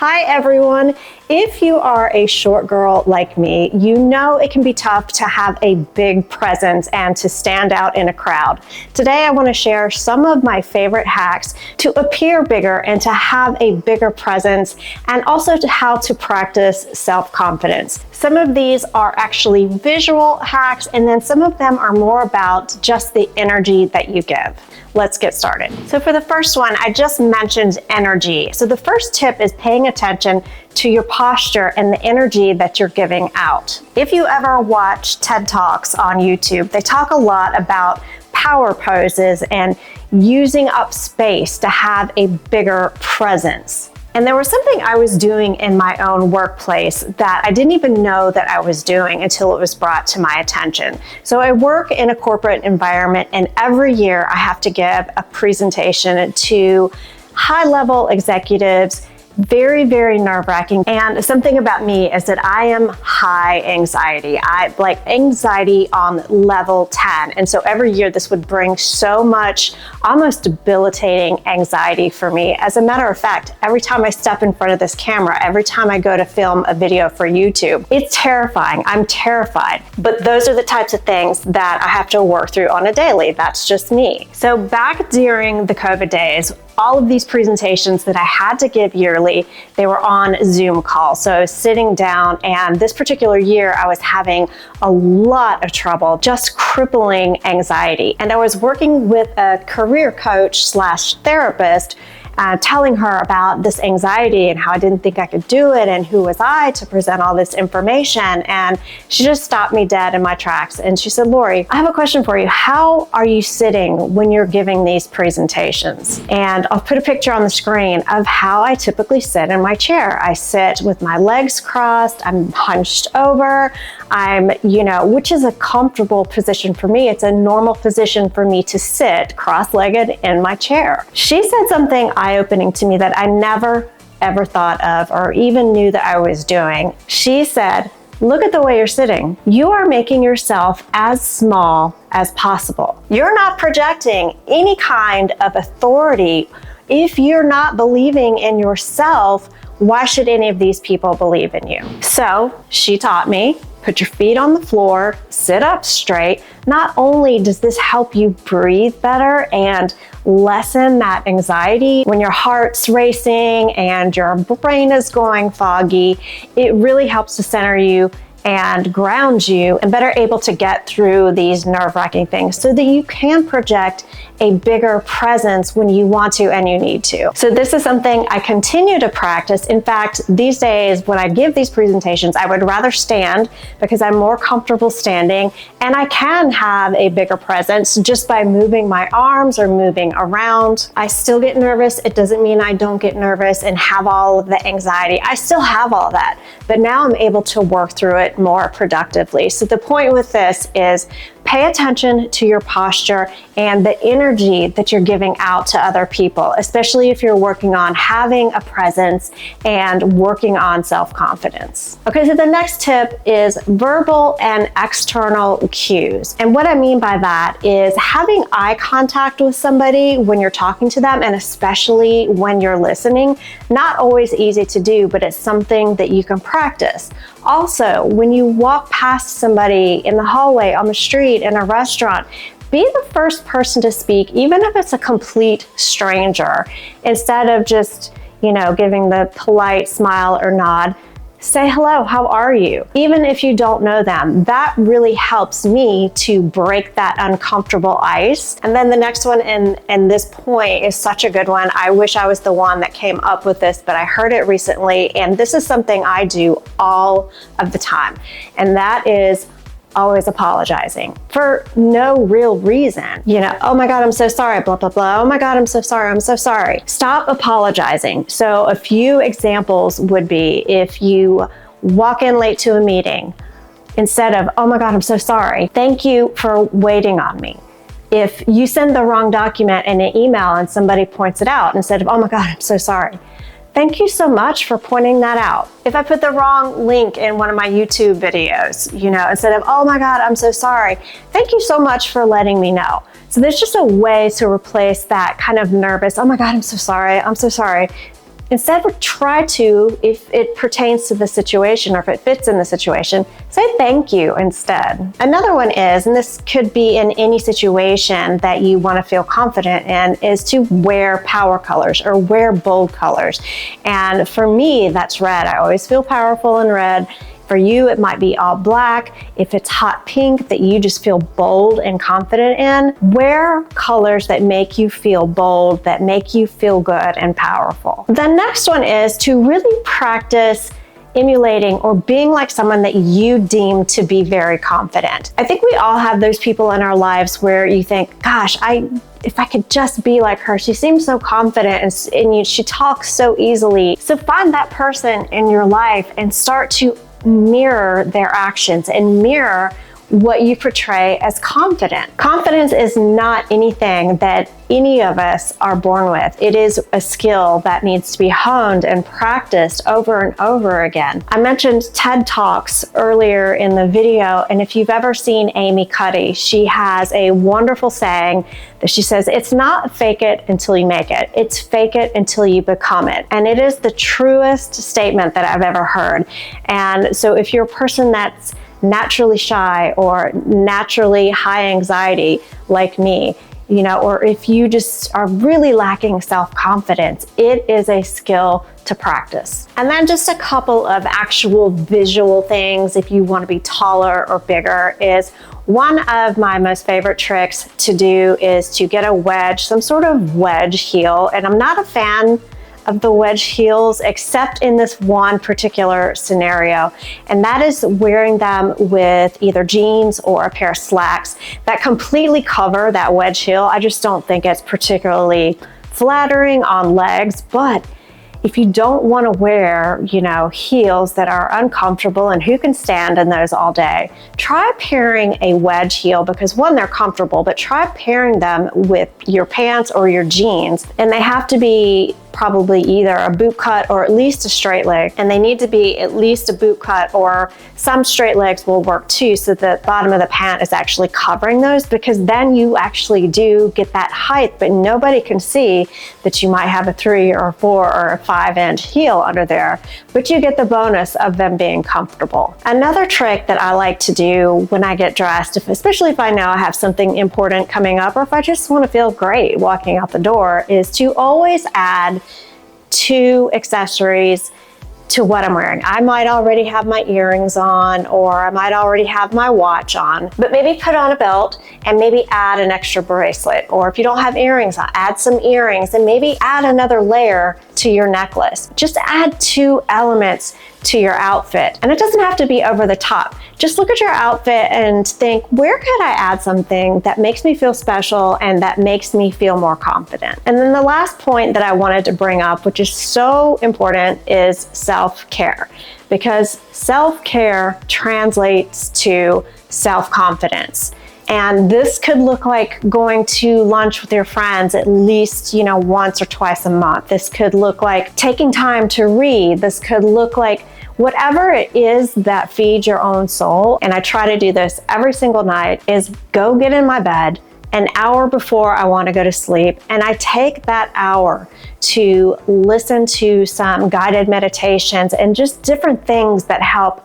Hi everyone. If you are a short girl like me, you know it can be tough to have a big presence and to stand out in a crowd. Today I want to share some of my favorite hacks to appear bigger and to have a bigger presence, and also to how to practice self-confidence. Some of these are actually visual hacks, and then some of them are more about just the energy that you give. Let's get started. So for the first one, I just mentioned energy. So the first tip is paying attention to your posture and the energy that you're giving out. If you ever watch TED Talks on YouTube, they talk a lot about power poses and using up space to have a bigger presence. And there was something I was doing in my own workplace that I didn't even know that I was doing until it was brought to my attention. So I work in a corporate environment, and every year I have to give a presentation to high-level executives. Very, very nerve-wracking. And something about me is that I am high anxiety. I like anxiety on level 10. And so every year this would bring so much almost debilitating anxiety for me. As a matter of fact, every time I step in front of this camera, every time I go to film a video for YouTube, it's terrifying. I'm terrified. But those are the types of things that I have to work through on a daily. That's just me. So back during the COVID days, all of these presentations that I had to give yearly, they were on Zoom calls. So I was sitting down, and this particular year I was having a lot of trouble, just crippling anxiety. And I was working with a career coach slash therapist, telling her about this anxiety and how I didn't think I could do it, and who was I to present all this information. And she just stopped me dead in my tracks. And she said, "Lori, I have a question for you. How are you sitting when you're giving these presentations?" And I'll put a picture on the screen of how I typically sit in my chair. I sit with my legs crossed, I'm hunched over, which is a comfortable position for me. It's a normal position for me to sit cross-legged in my chair. She said something eye-opening to me that I never ever thought of or even knew that I was doing. She said, "Look at the way you're sitting. You are making yourself as small as possible. You're not projecting any kind of authority. If you're not believing in yourself, why should any of these people believe in you?" So she taught me, put your feet on the floor, sit up straight. Not only does this help you breathe better and lessen that anxiety when your heart's racing and your brain is going foggy, it really helps to center you and ground you and better able to get through these nerve-wracking things so that you can project a bigger presence when you want to and you need to. So this is something I continue to practice. In fact, these days when I give these presentations, I would rather stand because I'm more comfortable standing, and I can have a bigger presence just by moving my arms or moving around. I still get nervous. It doesn't mean I don't get nervous and have all of the anxiety. I still have all that, but now I'm able to work through it more productively. So the point with this is pay attention to your posture and the energy that you're giving out to other people, especially if you're working on having a presence and working on self-confidence. Okay, so the next tip is verbal and external cues. And what I mean by that is having eye contact with somebody when you're talking to them, and especially when you're listening. Not always easy to do, but it's something that you can practice. Also, when you walk past somebody in the hallway, on the street, in a restaurant, be the first person to speak, even if it's a complete stranger. Instead of just, giving the polite smile or nod, say hello, how are you? Even if you don't know them, that really helps me to break that uncomfortable ice. And then the next one, and this point is such a good one. I wish I was the one that came up with this, but I heard it recently, and this is something I do all of the time. And that is always apologizing for no real reason. Oh my God, I'm so sorry, blah, blah, blah. Oh my God, I'm so sorry, I'm so sorry. Stop apologizing. So a few examples would be if you walk in late to a meeting, instead of, "Oh my God, I'm so sorry, thank you for waiting on me." If you send the wrong document in an email and somebody points it out, instead of, "Oh my God, I'm so sorry, thank you so much for pointing that out." If I put the wrong link in one of my YouTube videos, instead of, "Oh my God, I'm so sorry, thank you so much for letting me know." So there's just a way to replace that kind of nervous, "Oh my God, I'm so sorry, Instead, try to, if it pertains to the situation or if it fits in the situation, say thank you instead. Another one is, and this could be in any situation that you want to feel confident in, is to wear power colors or wear bold colors. And for me, that's red. I always feel powerful in red. For you, it might be all black. If it's hot pink that you just feel bold and confident in, wear colors that make you feel bold, that make you feel good and powerful. The next one is to really practice emulating or being like someone that you deem to be very confident. I think we all have those people in our lives where you think, gosh, if I could just be like her. She seems so confident and she talks so easily. So find that person in your life and start to mirror their actions and mirror what you portray as confident. Confidence is not anything that any of us are born with. It is a skill that needs to be honed and practiced over and over again. I mentioned TED Talks earlier in the video, and if you've ever seen Amy Cuddy, she has a wonderful saying that she says, it's not fake it until you make it. It's fake it until you become it. And it is the truest statement that I've ever heard. And so if you're a person that's naturally shy or naturally high anxiety like me, or if you just are really lacking self-confidence, it is a skill to practice. And then just a couple of actual visual things if you want to be taller or bigger is one of my most favorite tricks to do is to get a wedge, some sort of wedge heel. And I'm not a fan of the wedge heels, except in this one particular scenario. And that is wearing them with either jeans or a pair of slacks that completely cover that wedge heel. I just don't think it's particularly flattering on legs, but if you don't want to wear, heels that are uncomfortable, and who can stand in those all day, try pairing a wedge heel because one, they're comfortable, but try pairing them with your pants or your jeans. And they have to be probably either a boot cut or at least a straight leg. And they need to be at least a boot cut, or some straight legs will work too, so the bottom of the pant is actually covering those, because then you actually do get that height, but nobody can see that you might have a 3 or 4 or a 5-inch heel under there, but you get the bonus of them being comfortable. Another trick that I like to do when I get dressed, especially if I know I have something important coming up, or if I just want to feel great walking out the door, is to always add 2 accessories to what I'm wearing. I might already have my earrings on, or I might already have my watch on, but maybe put on a belt and maybe add an extra bracelet. Or if you don't have earrings, add some earrings and maybe add another layer to your necklace. Just add 2 elements to your outfit. And it doesn't have to be over the top. Just look at your outfit and think, where could I add something that makes me feel special and that makes me feel more confident? And then the last point that I wanted to bring up, which is so important, is self-care. Because self-care translates to self-confidence. And this could look like going to lunch with your friends at least, once or twice a month. This could look like taking time to read. This could look like whatever it is that feeds your own soul. And I try to do this every single night, is go get in my bed an hour before I want to go to sleep. And I take that hour to listen to some guided meditations and just different things that help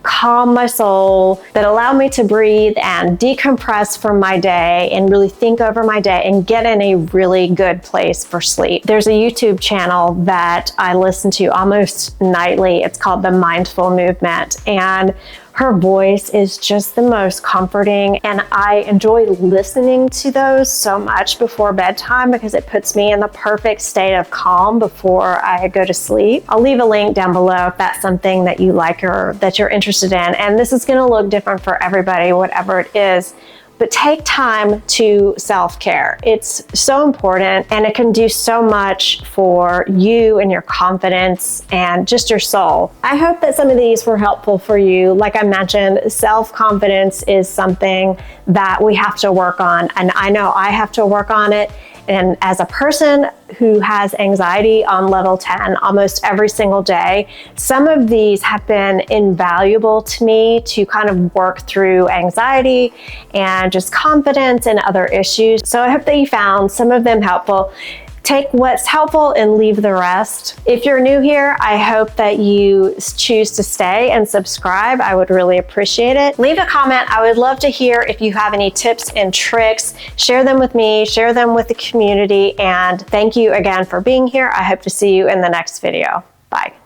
calm my soul, that allow me to breathe and decompress from my day and really think over my day and get in a really good place for sleep. There's a YouTube channel that I listen to almost nightly. It's called The Mindful Movement, and her voice is just the most comforting, and I enjoy listening to those so much before bedtime because it puts me in the perfect state of calm before I go to sleep. I'll leave a link down below if that's something that you like or that you're interested in. And this is going to look different for everybody, whatever it is. But take time to self-care. It's so important, and it can do so much for you and your confidence and just your soul. I hope that some of these were helpful for you. Like I mentioned, self-confidence is something that we have to work on, and I know I have to work on it. And as a person who has anxiety on level 10 almost every single day, some of these have been invaluable to me to kind of work through anxiety and just confidence and other issues. So I hope that you found some of them helpful. Take what's helpful and leave the rest. If you're new here, I hope that you choose to stay and subscribe. I would really appreciate it. Leave a comment. I would love to hear if you have any tips and tricks. Share them with me, share them with the community, and thank you again for being here. I hope to see you in the next video. Bye.